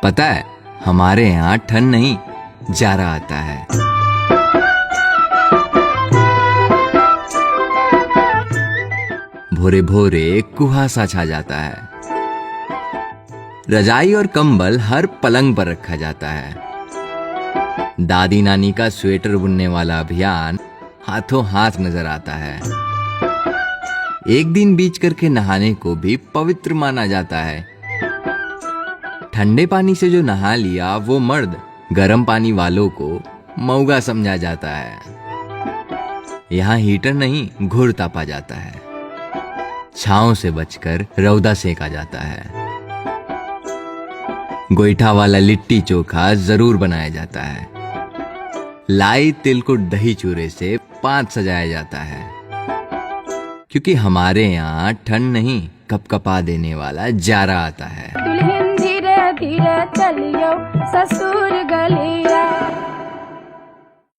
पता है, हमारे यहाँ ठंड नहीं, जाड़ा आता है। भोरे भोरे कुहासा छा जाता है। रजाई और कंबल हर पलंग पर रखा जाता है। दादी नानी का स्वेटर बुनने वाला अभियान हाथों हाथ नजर आता है। एक दिन बीच करके नहाने को भी पवित्र माना जाता है। ठंडे पानी से जो नहा लिया वो मर्द, गर्म पानी वालों को मऊगा समझा जाता है। यहाँ हीटर नहीं, घुर तापा जाता है। छांव से बचकर रौदा सेका जाता है। गोईठा वाला लिट्टी चोखा जरूर बनाया जाता है। लाई तिलकुट दही चूरे से पांच सजाया जाता है, क्योंकि हमारे यहाँ ठंड नहीं, कपकपा देने वाला जाड़ा आता है। दुल्हन धीरे धीरे चलियो ससुर गलिया।